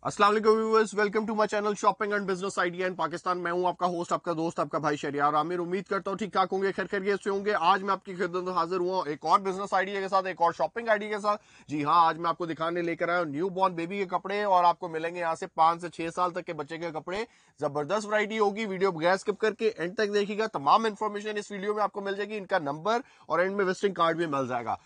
अस्सलाम वालेकुम viewers, welcome to my channel shopping and business idea in Pakistan. मैं हूं आपका होस्ट, आपका दोस्त, आपका भाई शरियार आमिर। उम्मीद करता हूं ठीक ठाक होंगे, खैर खैरियत से होंगे। आज मैं आपकी खिदमत में हाजिर हुआ एक और बिजनेस आइडिया के साथ, एक और शॉपिंग आइडिया के साथ। जी हाँ, आज मैं आपको दिखाने लेकर आया हूं न्यू बॉर्न बेबी के कपड़े, और आपको मिलेंगे यहाँ से 5 से 6 साल तक के बच्चे के कपड़े। जबरदस्त वैरायटी होगी। वीडियो बगैर स्किप करके एंड तक देखिएगा। तमाम इन्फॉर्मेशन इस वीडियो में आपको मिल जाएगी, इनका नंबर और एंड में विजिटिंग कार्ड भी मिल जाएगा।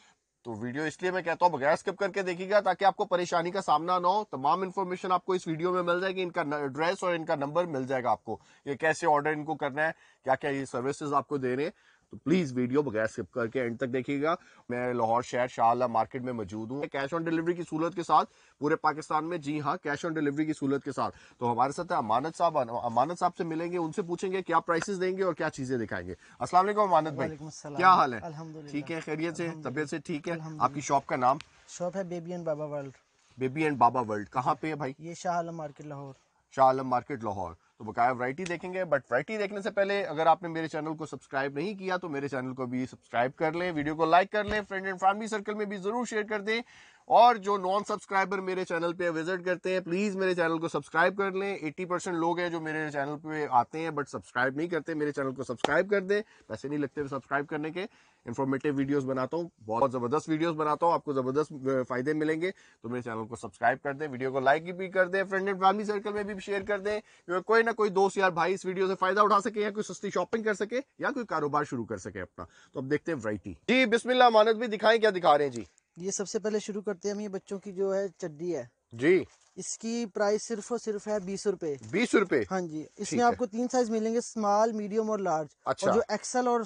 तो वीडियो इसलिए मैं कहता हूं बगैर स्किप करके देखिएगा ताकि आपको परेशानी का सामना ना हो। तमाम इन्फॉर्मेशन आपको इस वीडियो में मिल जाएगी। इनका एड्रेस और इनका नंबर मिल जाएगा आपको, ये कैसे ऑर्डर इनको करना है, क्या क्या ये सर्विसेज आपको दे रहे हैं। तो प्लीज वीडियो बगैर स्किप करके एंड तक देखिएगा। मैं लाहौर शहर शाह आलम मार्केट में मौजूद हूँ, कैश ऑन डिलीवरी की सहूलत के साथ पूरे पाकिस्तान में। जी हाँ, कैश ऑन डिलीवरी की सहूलत के साथ। तो हमारे साथ अमानत साहब, अमानत साहब से मिलेंगे, उनसे पूछेंगे क्या प्राइसेस देंगे और क्या चीजें दिखाएंगे। अस्सलाम वालेकुम अमानत भाई, क्या हाल है? ठीक है, खैरियत से, तबीयत से ठीक है? आपकी शॉप का नाम? शॉप है baby and Baba world. Baby and Baba world कहाँ पे है भाई? ये शाह आलम मार्केट लाहौर। शाह आलम मार्केट लाहौर। तो बकाया वैरायटी देखेंगे, बट वैरायटी देखने से पहले अगर आपने मेरे चैनल को सब्सक्राइब नहीं किया तो मेरे चैनल को भी सब्सक्राइब कर लें, वीडियो को लाइक कर लें, फ्रेंड एंड फैमिली सर्कल में भी जरूर शेयर कर दें। और जो नॉन सब्सक्राइबर मेरे चैनल पे विजिट करते हैं, प्लीज मेरे चैनल को सब्सक्राइब कर लें। 80% लोग हैं जो मेरे चैनल पे आते हैं बट सब्सक्राइब नहीं करते। मेरे चैनल को सब्सक्राइब कर दें, पैसे नहीं लगते सब्सक्राइब करने के। इन्फॉर्मेटिव वीडियोस बनाता हूँ, बहुत जबरदस्त वीडियोस बनाता हूँ, आपको जबरदस्त फायदे मिलेंगे। तो मेरे चैनल को सब्सक्राइब कर दें, वीडियो को लाइक भी कर दें, फ्रेंड एंड फैमिली सर्कल में भी शेयर कर दें, क्योंकि कोई ना कोई दोस्त यार भाई इस वीडियो से फायदा उठा सके, या कोई सस्ती शॉपिंग कर सके, या कोई कारोबार शुरू कर सके अपना। तो अब देखते हैं वैरायटी। जी बिस्मिल्लाह, मानद भी दिखाएं, क्या दिखा रहे हैं जी? ये सबसे पहले शुरू करते हैं हम, ये बच्चों की जो है चड्डी है जी, इसकी प्राइस सिर्फ और सिर्फ है 20 रुपए। 20 रुपए? हाँ जी, इसमें ठीक है, आपको 3 साइज मिलेंगे, स्मॉल, मीडियम और लार्ज। और अच्छा, जो एक्सेल और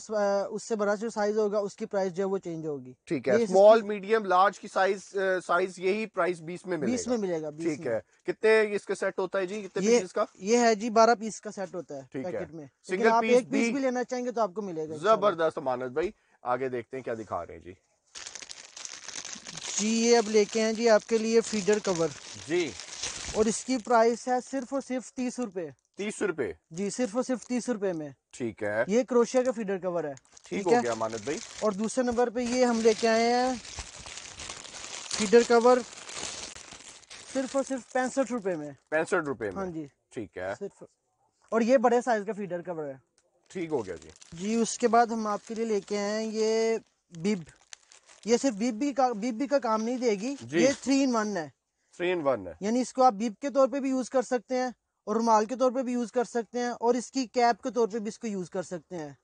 उससे बड़ा जो साइज होगा उसकी प्राइस जो है वो चेंज होगी। ठीक है। ये इसकी स्मॉल मीडियम लार्ज की साइज यही प्राइस 20 में 20 मिलेगा? में मिलेगा, 20 ठीक में। है। कितने इसका सेट होता है जी, कितने ये पीसेस का? ये है जी 12 पीस का सेट होता है ठीक है, पैकेट में, लेकिन सिंगल आप पीस एक भी? पीस भी लेना चाहेंगे तो आपको मिलेगा इंशाल्लाह। जबरदस्त मानद भाई, आगे देखते हैं क्या दिखा रहे हैं जी। जी ये अब लेके हैं जी आपके लिए फीडर कवर, जी, और इसकी प्राइस है सिर्फ और सिर्फ 30 रुपए। 30 रुपए? जी सिर्फ और सिर्फ 30 रुपए में। ठीक है, ये क्रोशिया का फीडर कवर है। ठीक ठीक हो है। गया मानद भाई। और दूसरे नंबर पे ये हम लेके आए हैं फीडर कवर सिर्फ और सिर्फ 65 रुपए में। 65 रुपए हाँ में? जी, ठीक है, सिर्फ। और ये बड़े साइज का फीडर कवर है। ठीक हो गया जी। जी उसके बाद हम आपके लिए लेके आए हैं ये बिब। ये सिर्फ बिब का काम नहीं देगी, जी, ये 3 in 1 है। 3 in 1 है? यानी इसको आप बिब के तौर पे भी यूज कर सकते हैं, और रुमाल के तौर पे भी यूज कर सकते हैं, और इसकी कैप के तौर पे भी इसको यूज कर सकते हैं।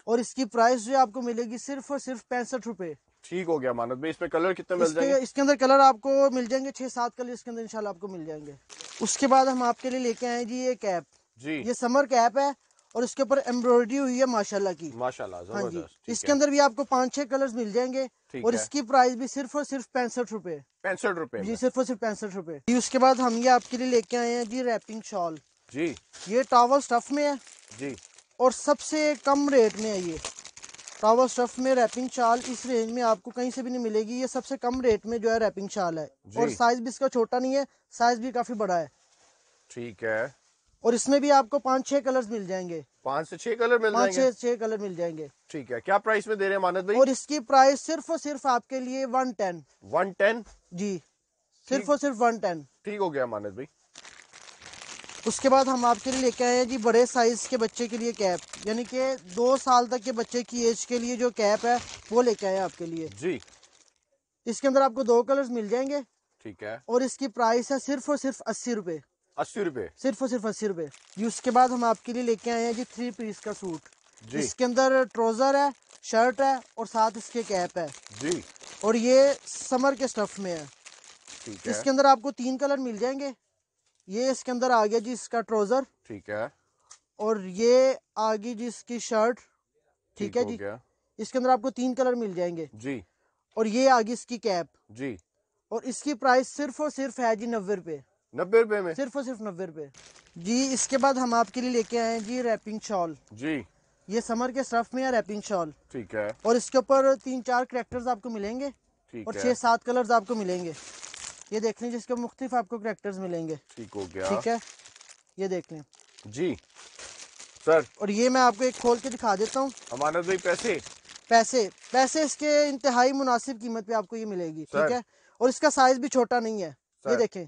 और इसकी प्राइस जो आपको मिलेगी सिर्फ और सिर्फ 65 रुपए। ठीक हो गया मानद भाई। इसमें कलर कितने मिल जाएंगे? इसके अंदर कलर आपको मिल जाएंगे 6-7 कलर इसके अंदर इंशाल्लाह आपको मिल जाएंगे। उसके बाद हम आपके लिए लेके आए जी ये कैप। जी, ये समर कैप है, और इसके ऊपर एम्ब्रॉयडरी हुई है माशाल्लाह की। माशाल्लाह, हाँ जी, जबरदस्त। ठीक इसके है, अंदर भी आपको 5-6 कलर्स मिल जाएंगे। ठीक और है, इसकी प्राइस भी सिर्फ और सिर्फ 65 रुपए। 65 रुपए जी में? सिर्फ और सिर्फ 65 रुपए जी। उसके बाद हम ये आपके लिए लेके आए हैं जी रैपिंग शॉल। जी, ये टॉवल स्टफ में है, जी, और सबसे कम रेट में है। ये टॉवल स्टफ में रैपिंग शाल इस रेंज में आपको कहीं से भी नहीं मिलेगी। ये सबसे कम रेट में जो है रैपिंग शाल है, और जी, साइज भी इसका छोटा नहीं है, साइज भी काफी बड़ा है। ठीक है। और इसमें भी आपको 5-6 कलर्स मिल जाएंगे। 5 से 6 कलर मिल पाँच जाएंगे? छः छः कलर मिल जाएंगे। ठीक है, क्या प्राइस में दे रहे हैं मानद भाई? और इसकी प्राइस सिर्फ और सिर्फ आपके लिए 110। 110? जी सिर्फ और सिर्फ 110। ठीक हो गया मानद भाई। उसके बाद हम आपके लिए लेके आए हैं जी बड़े साइज के बच्चे के लिए कैप, यानी कि 2 साल तक के बच्चे की एज के लिए जो कैप है वो लेके आए हैं आपके लिए। जी, इसके अंदर आपको 2 कलर्स मिल जाएंगे, ठीक है। और इसकी प्राइस है सिर्फ और सिर्फ 80 रुपए। 80 रुपए? सिर्फ और सिर्फ 80 रुपए जी। उसके बाद हम आपके लिए लेके आए हैं जी 3 पीस का सूट। जी, इसके अंदर ट्राउजर है, शर्ट है, और साथ इसके कैप है। जी, और ये समर के स्टफ में है। ठीक है, इसके अंदर आपको 3 कलर मिल जाएंगे। ये इसके अंदर आ गया जी इसका ट्राउजर, ठीक है, और ये आ गई जी इसकी शर्ट। ठीक है हो जी, गया इसके अंदर आपको 3 कलर मिल जाएंगे। जी, और ये आ गई इसकी कैप। जी। और इसकी प्राइस सिर्फ और सिर्फ है जी 90 रुपए। 90 रुपए में? सिर्फ और सिर्फ 90 रुपए जी। इसके बाद हम आपके लिए लेके आए हैं जी रैपिंग शॉल। जी, ये समर के स्टफ में है रैपिंग शॉल, ठीक है, और इसके ऊपर 3-4 करैक्टर्स आपको मिलेंगे, ठीक और है, 6-7 कलर्स आपको मिलेंगे। ये देख लें, जिसके मुख्तलिफ आपको करैक्टर्स मिलेंगे। ठीक हो गया। ठीक है, ये देख लें जी सर। और ये मैं आपको एक खोल के दिखा देता हूँ। अमानत भाई, पैसे? पैसे इसके इंतहाई मुनासिब कीमत पे आपको ये मिलेगी। सर, ठीक है, और इसका साइज भी छोटा नहीं है। ये सर, देखें,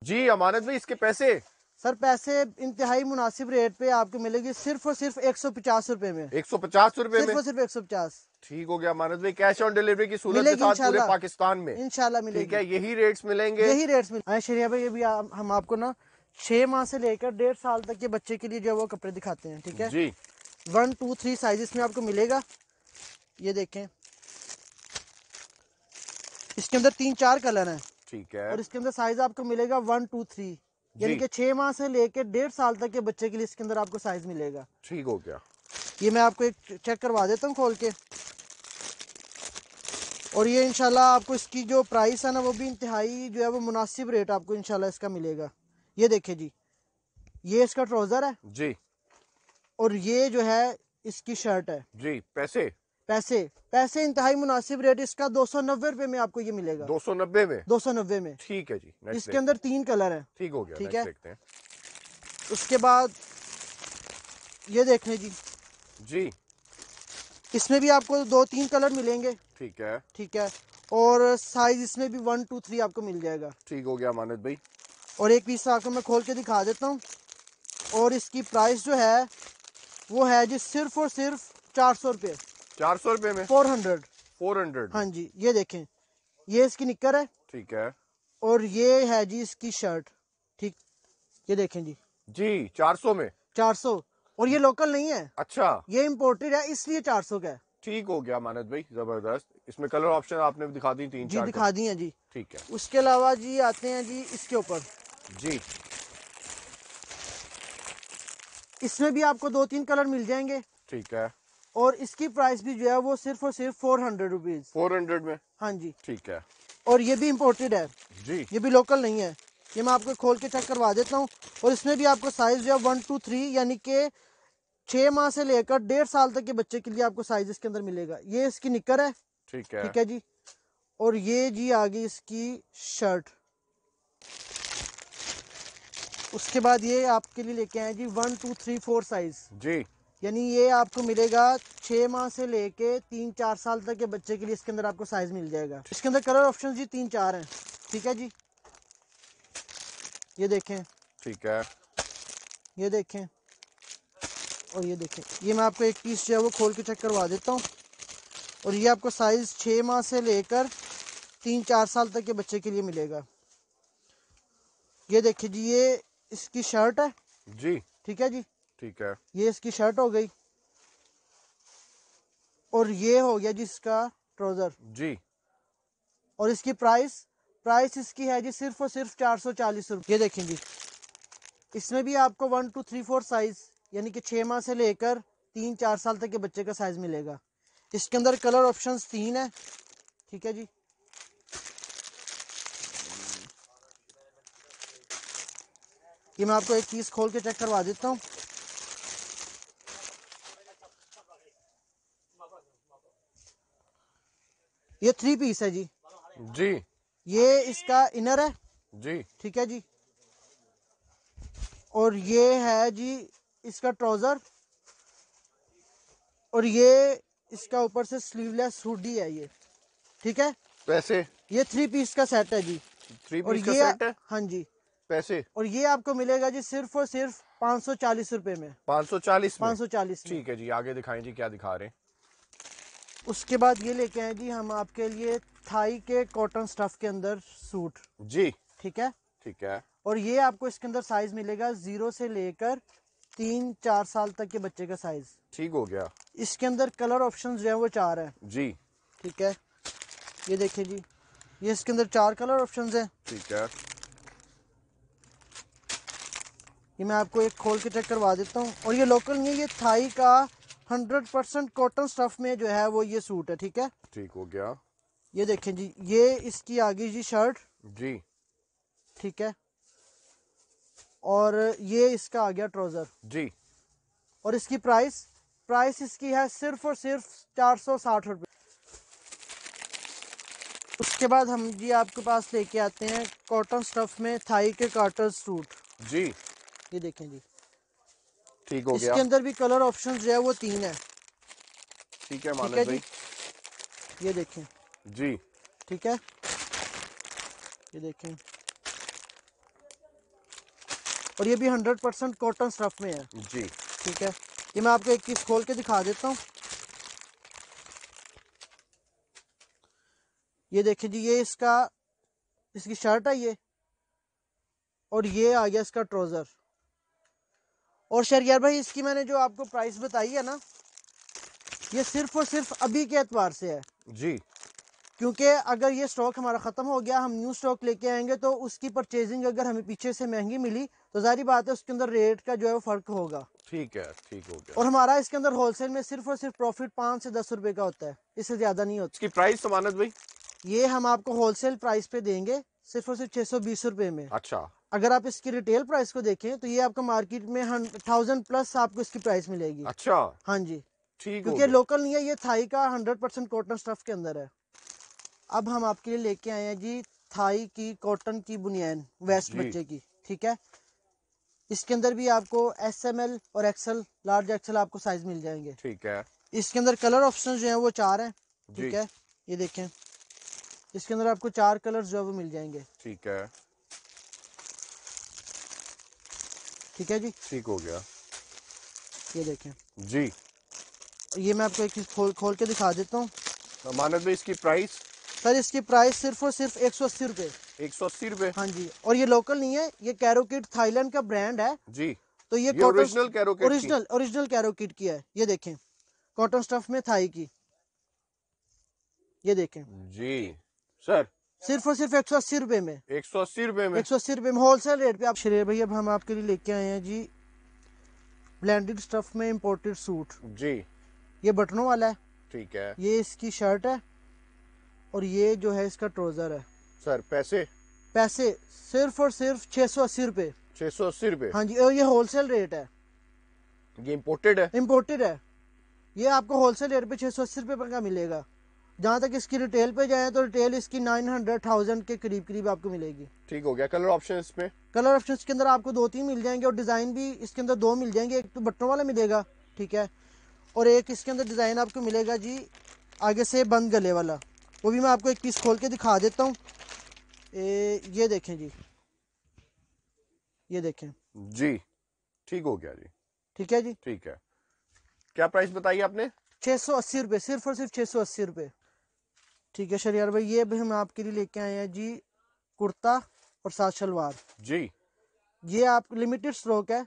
जी अमानत भाई, इसके पैसे? सर पैसे इंतहाई मुनासिब रेट पे आपको मिलेगी, सिर्फ और सिर्फ 150 रुपए में। 150 रुपए सिर्फ में? और सिर्फ 150। ठीक हो गया अमानत भाई, कैश ऑन डिलीवरी की सूरत के मिलेगी साथ पूरे इंशाल्लाह, पाकिस्तान में? इंशाल्लाह ठीक मिलेगी। है, यही रेट्स मिलेंगे? यही रेट्स मिले शरिया भाई। अभी हम आपको ना 6 माह से लेकर 1.5 साल तक के बच्चे के लिए जो है वो कपड़े दिखाते हैं, ठीक है जी। 1, 2, 3 साइजेस में आपको मिलेगा। ये देखें, इसके अंदर 3-4 कलर हैं। ठीक है। और इसके अंदर साइज आपको मिलेगा 1, 2, 3, यानी जी। कि 6 माह से लेकर 1.5 साल तक के बच्चे के लिए इसके अंदर आपको साइज मिलेगा। ठीक हो गया। ये मैं आपको एक चेक करवा देता हूँ खोल के। और ये इंशाल्लाह आपको इसकी जो प्राइस है ना वो भी इंतहाई जो है वो मुनासिब रेट आपको इंशाल्लाह इसका मिलेगा। ये देखिए जी, ये इसका ट्राउजर है जी। और ये जो है इसकी शर्ट है। जी। पैसे? पैसे पैसे इंतहाई मुनासिब रेट इसका 290 रुपए में आपको ये मिलेगा। 290 में? 290 में। ठीक है जी, नेक्स्ट इसके अंदर 3 कलर हैं। ठीक हो गया, ठीक नेक्स्ट है। देखते हैं। उसके बाद ये देख लें जी, जी। इसमें भी आपको 2-3 कलर मिलेंगे। ठीक है। ठीक है। और साइज इसमें भी 1, 2, 3 आपको मिल जाएगा। ठीक हो गया अमानत भाई। और एक पीस आपको मैं खोल के दिखा देता हूँ। और इसकी प्राइस जो है वो है जी सिर्फ और सिर्फ 400 रुपये। 400 रुपए में? 400। 400? हाँ जी, ये देखें, ये इसकी निक्कर है। ठीक है। और ये है जी इसकी शर्ट। ठीक, ये देखें जी। जी 400 में? 400। और ये लोकल नहीं है, अच्छा, ये इम्पोर्टेड है, इसलिए 400 का है। ठीक हो गया अमानत भाई, जबरदस्त। इसमें कलर ऑप्शन आपने दिखा दी, 3 जी 4 दिखा दी हैं जी। ठीक है। उसके अलावा जी आते हैं जी इसके ऊपर। जी। इसमें भी आपको 2-3 कलर मिल जाएंगे। ठीक है। और इसकी प्राइस भी जो है वो सिर्फ और सिर्फ 400 रुपीज। 400 में? हाँ जी। ठीक है। और ये भी इम्पोर्टेड है जी। ये भी लोकल नहीं है। ये मैं आपको खोल के चेक करवा देता हूँ। और इसमें भी आपको साइज जो है 1, 2, 3 यानी कि 6 माह से लेकर 1.5 साल तक के बच्चे के लिए आपको साइज इसके अंदर मिलेगा। ये इसकी निक्कर है। ठीक है। ठीक है जी। और ये जी आ गई इसकी शर्ट। उसके बाद ये आपके लिए लेके आए जी 1, 2, 3, 4 साइज। जी। यानी ये आपको मिलेगा 6 माह से लेके 3-4 साल तक के बच्चे के लिए इसके अंदर आपको साइज मिल जाएगा। इसके अंदर कलर ऑप्शन जी 3-4 हैं। ठीक है जी, ये देखें, ठीक है। ये देखें और ये देखें। ये मैं आपको एक पीस जो है वो खोल के चेक करवा देता हूँ। और ये आपको साइज 6 माह से लेकर 3-4 साल तक के बच्चे के लिए मिलेगा। ये देखिए जी, ये इसकी शर्ट है। जी। ठीक है जी, ठीक है। ये इसकी शर्ट हो गई। और ये हो गया जी इसका ट्राउजर। जी। और इसकी प्राइस प्राइस इसकी है जी सिर्फ और सिर्फ 440 रुपये। ये देखें जी, इसमें भी आपको 1, 2, 3, 4 साइज यानी कि 6 माह से लेकर 3-4 साल तक के बच्चे का साइज मिलेगा। इसके अंदर कलर ऑप्शंस 3 है। ठीक है जी, ये मैं आपको एक पीस खोल के चेक करवा देता हूँ। ये 3 पीस है जी। जी। ये इसका इनर है। जी। ठीक है जी। और ये है जी इसका ट्राउजर। और ये इसका ऊपर से स्लीवलेस हुडी है ये। ठीक है। पैसे? ये 3 पीस का सेट है जी। 3 और पीस का ये सेट है? हाँ जी। पैसे? और ये आपको मिलेगा जी सिर्फ और सिर्फ 540 रुपए में। 540 में? 540 में। ठीक है जी, आगे दिखाएं जी, क्या दिखा रहे हैं? उसके बाद ये लेके आए जी हम आपके लिए थाई के कॉटन स्टफ के अंदर सूट। जी। ठीक है। ठीक है। और ये आपको इसके अंदर साइज मिलेगा 0 से लेकर 3-4 साल तक के बच्चे का साइज। ठीक हो गया। इसके अंदर कलर ऑप्शंस जो है वो 4 है। जी। ठीक है, ये देखिए जी, ये इसके अंदर 4 कलर ऑप्शंस हैं। ठीक है। ये मैं आपको एक खोल के चेक करवा देता हूँ। और ये लोकल नहीं है, ये थाई का 100% कॉटन स्टफ में जो है वो ये सूट है। ठीक है, ठीक हो गया। ये देखें जी, ये इसकी आ गई जी शर्ट। जी। ठीक है। और ये इसका आ गया ट्राउजर। जी। और इसकी प्राइस इसकी है सिर्फ और सिर्फ 460 रुपये। उसके बाद हम जी आपके पास लेके आते हैं कॉटन स्टफ में थाई के कार्टर सूट। जी। ये देखें जी, ठीक हो गया। इसके अंदर भी कलर ऑप्शन जो है वो 3 है। ठीक है ठीक मानस है भाई। जी, ये देखें। जी। ठीक है, ये देखें। और ये भी 100% कॉटन स्टफ में है जी। ठीक है। ये मैं आपको एक पीस खोल के दिखा देता हूँ। ये देखिए जी, ये इसकी शर्ट है ये, और ये आ गया इसका ट्राउजर। और शरियार भाई, इसकी मैंने जो आपको प्राइस बताई है ना, ये सिर्फ और सिर्फ अभी के एतबार से है जी। क्योंकि अगर ये स्टॉक हमारा ख़त्म हो गया, हम न्यू स्टॉक लेके आएंगे तो उसकी परचेजिंग अगर हमें पीछे से महंगी मिली तो जाहिर बात है उसके अंदर रेट का जो है वो फ़र्क होगा। ठीक है, ठीक हो गया। और हमारा इसके अंदर होलसेल में सिर्फ और सिर्फ प्रॉफिट 5 से 10 रुपए का होता है, इससे ज़्यादा नहीं होता। इसकी प्राइस समानत भाई? ये हम आपको होलसेल प्राइस पे देंगे सिर्फ और सिर्फ 620 रुपए में। अच्छा। अगर आप इसकी रिटेल प्राइस को देखें तो ये आपको मार्केट में 1000 प्लस आपको इसकी प्राइस मिलेगी। अच्छा, हाँ जी, ठीक हो क्योंकि गया। लोकल नहीं है, ये थाई का 100% कॉटन स्टफ के अंदर है। अब हम आपके लिए लेके आए हैं जी थाई की कॉटन की बुनियान वेस्ट जी। बच्चे की, ठीक है। इसके अंदर भी आपको SML और एक्सल, लार्ज एक्सल आपको साइज मिल जाएंगे। ठीक है इसके अंदर कलर ऑप्शन जो है वो 4 हैं, जी। ठीक है। ये देखें, इसके अंदर आपको 4 कलर जो है वो मिल जाएंगे, ठीक है, ठीक है जी। ठीक हो गया ये देखें जी। ये मैं आपको एक चीज खोल के दिखा देता हूँ। मानद भाई, इसकी प्राइस? सर इसकी प्राइस सिर्फ और सिर्फ 180 रुपये। 180 रुपए? हाँ जी, और ये लोकल नहीं है, ये कैरोकिट थाईलैंड का ब्रांड है जी। तो ये ओरिजिनल कैरोकेट ओरिजिनल कैरोकिट की है। ये देखें, कॉटन स्टफ में थाई की, ये देखें जी। सर सिर्फ और सिर्फ 180 रुपये में। 180 रुपए में? 180 रुपये में होलसेल रेट पे आप। शरीर भाई, अब हम आपके लिए लेके आए हैं जी ब्लेंडेड स्टफ में इम्पोर्टेड सूट। जी। ये बटनों वाला है, ठीक है। ये इसकी शर्ट है और ये जो है इसका ट्राउजर है। सर पैसे? पैसे सिर्फ और सिर्फ 680 रुपये। 680 रुपए? हाँ जी, और ये होलसेल रेट है, ये इम्पोर्टेड है? इम्पोर्टेड है। ये आपको होलसेल रेट पे 680 रुपये का मिलेगा। जहाँ तक इसकी रिटेल पे जाए तो रिटेल इसकी 900,000 के करीब करीब आपको मिलेगी। ठीक हो गया। कलर ऑप्शन इसमें? कलर ऑप्शन के अंदर आपको 2-3 मिल जाएंगे और डिज़ाइन भी इसके अंदर 2 मिल जाएंगे। एक तो बटनों वाला मिलेगा, ठीक है, और एक इसके अंदर डिज़ाइन आपको मिलेगा जी आगे से बंद गले वाला। वो भी मैं आपको एक पीस खोल के दिखा देता हूँ। ये देखें जी, ये देखें जी। ठीक हो गया जी। ठीक है जी। ठीक है। क्या प्राइस बताई आपने? 680 रुपये, सिर्फ और सिर्फ 680 रुपये। ठीक है शरियार भाई, ये भी हम आपके लिए लेके आए हैं जी कुर्ता और साथ शलवार जी। ये आप लिमिटेड स्टॉक है,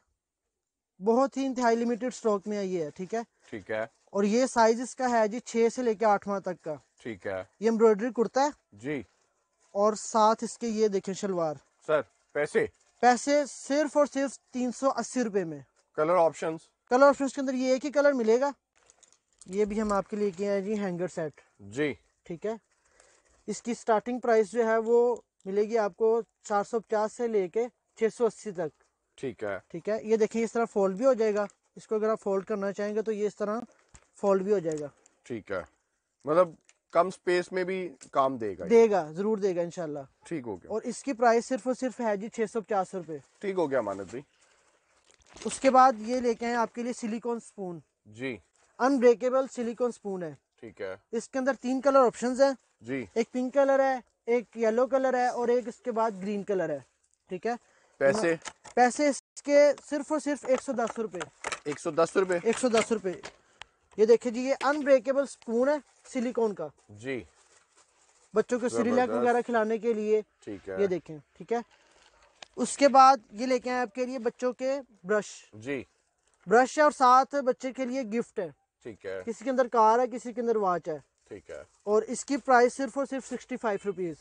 बहुत ही इंतहाई लिमिटेड स्टॉक में ये है, ठीक है। ठीक है और ये साइज इसका है जी 6 से लेके 8 माह तक का। ठीक है ये एम्ब्रॉयडरी कुर्ता है जी। और साथ इसके ये देखें शलवार। सर पैसे? पैसे सिर्फ और सिर्फ 380 रुपये में। Colour options? कलर ऑप्शन के अंदर ये एक ही कलर मिलेगा। ये भी हम आपके लिए किए हैं जी हैंगर सेट, जी। ठीक है। इसकी स्टार्टिंग प्राइस जो है वो मिलेगी आपको 450 से लेके 680 तक, ठीक है। ठीक है। ये देखें इस तरह फोल्ड भी हो जाएगा, इसको अगर आप फोल्ड करना चाहेंगे तो ये इस तरह फोल्ड भी हो जाएगा। ठीक है, मतलब कम स्पेस में भी काम देगा ये? देगा, जरूर देगा इंशाल्लाह। ठीक हो गया। और इसकी प्राइस सिर्फ और सिर्फ है जी 650 रुपये। ठीक हो गया मानद भाई। उसके बाद ये लेके आए आपके लिए सिलिकॉन स्पून, जी। अनब्रेकेबल सिलिकॉन स्पून है। ठीक है इसके अंदर 3 कलर ऑप्शंस हैं, जी। एक पिंक कलर है, एक येलो कलर है और एक इसके बाद ग्रीन कलर है, ठीक है। पैसे? पैसे इसके सिर्फ और सिर्फ 110 रुपये। 110 रुपए? 110 रुपये। ये देखिए जी, ये अनब्रेकेबल स्पून है सिलिकॉन का, जी। बच्चों को सिरिलैक जबरदस्त। वगैरह खिलाने के लिए। ठीक है ये देखें, ठीक है। उसके बाद ये लेके आए आपके लिए बच्चों के ब्रश। जी। ब्रश है और साथ बच्चे के लिए गिफ्ट है। ठीक है किसी के अंदर कार है, किसी के अंदर वॉच है, ठीक है और इसकी प्राइस सिर्फ और सिर्फ 65 रुपीज़,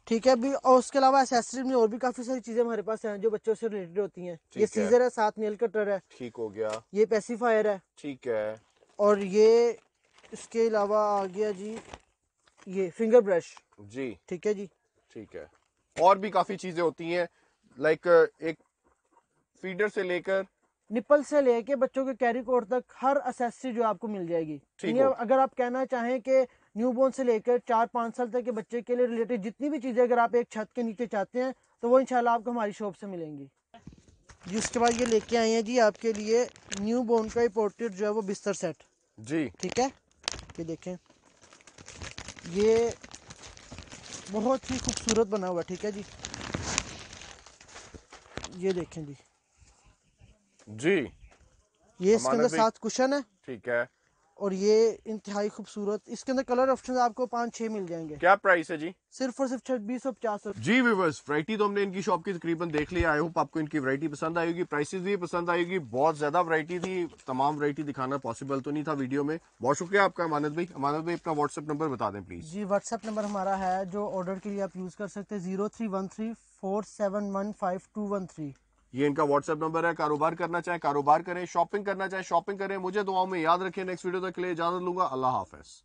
ठीक है। भी और उसके अलावा एसेसरीज में और भी काफ़ी सारी चीज़ें हमारे पास हैं जो बच्चों से रिलेटेड होती हैं। ये है। सीजर है, साथ नेल कटर है, ठीक हो गया। ये पेसिफायर है, ठीक है और ये इसके अलावा आ गया जी ये फिंगर ब्रश, जी। ठीक है जी। ठीक है, और भी काफी चीजें होती हैं, लाइक एक फीडर से लेकर निपल से लेके बच्चों के कैरी कोट तक हर एसेसरी जो आपको मिल जाएगी। ठीक यानी हो। अगर आप कहना चाहें कि न्यूबॉर्न से लेकर 4-5 साल तक के बच्चे के लिए रिलेटेड जितनी भी चीज़ें अगर आप एक छत के नीचे चाहते हैं तो वो इंशाल्लाह आपको हमारी शॉप से मिलेंगी जी। उसके बाद ये लेके आए हैं जी आपके लिए न्यूबॉर्न का इंपोर्टेड जो है वो बिस्तर सेट जी। ठीक है। ये देखें, ये बहुत ही खूबसूरत बना हुआ, ठीक है जी। ये देखें जी, जी ये इसके अंदर अमानत भाई, 7 कुशन है ठीक है। और ये इंतहाई खूबसूरत, इसके अंदर कलर ऑप्शन आपको 5-6 मिल जाएंगे। क्या प्राइस है जी? सिर्फ और सिर्फ 2650। जी व्यूअर्स, वैरायटी तो हमने इनकी शॉप की तकरीबन देख ली। आई होप आपको इनकी वैरायटी पसंद आएगी, प्राइसेस भी पसंद आएगी। बहुत ज्यादा वैरायटी थी, तमाम वैरायटी दिखाना पॉसिबल तो नहीं था वीडियो में। बहुत शुक्रिया आपका अमानत भाई। अमानत भाई अपना व्हाट्सएप नंबर बता दें प्लीज। जी व्हाट्सएप नंबर हमारा है जो ऑर्डर के लिए आप यूज़ कर सकते हैं, 031347152213। ये इनका व्हाट्सएप नंबर है। कारोबार करना चाहे कारोबार करें, शॉपिंग करना चाहे शॉपिंग करें। मुझे दुआओं में याद रखें। नेक्स्ट वीडियो तक के लिए इजाजत लूंगा। अल्लाह हाफिज।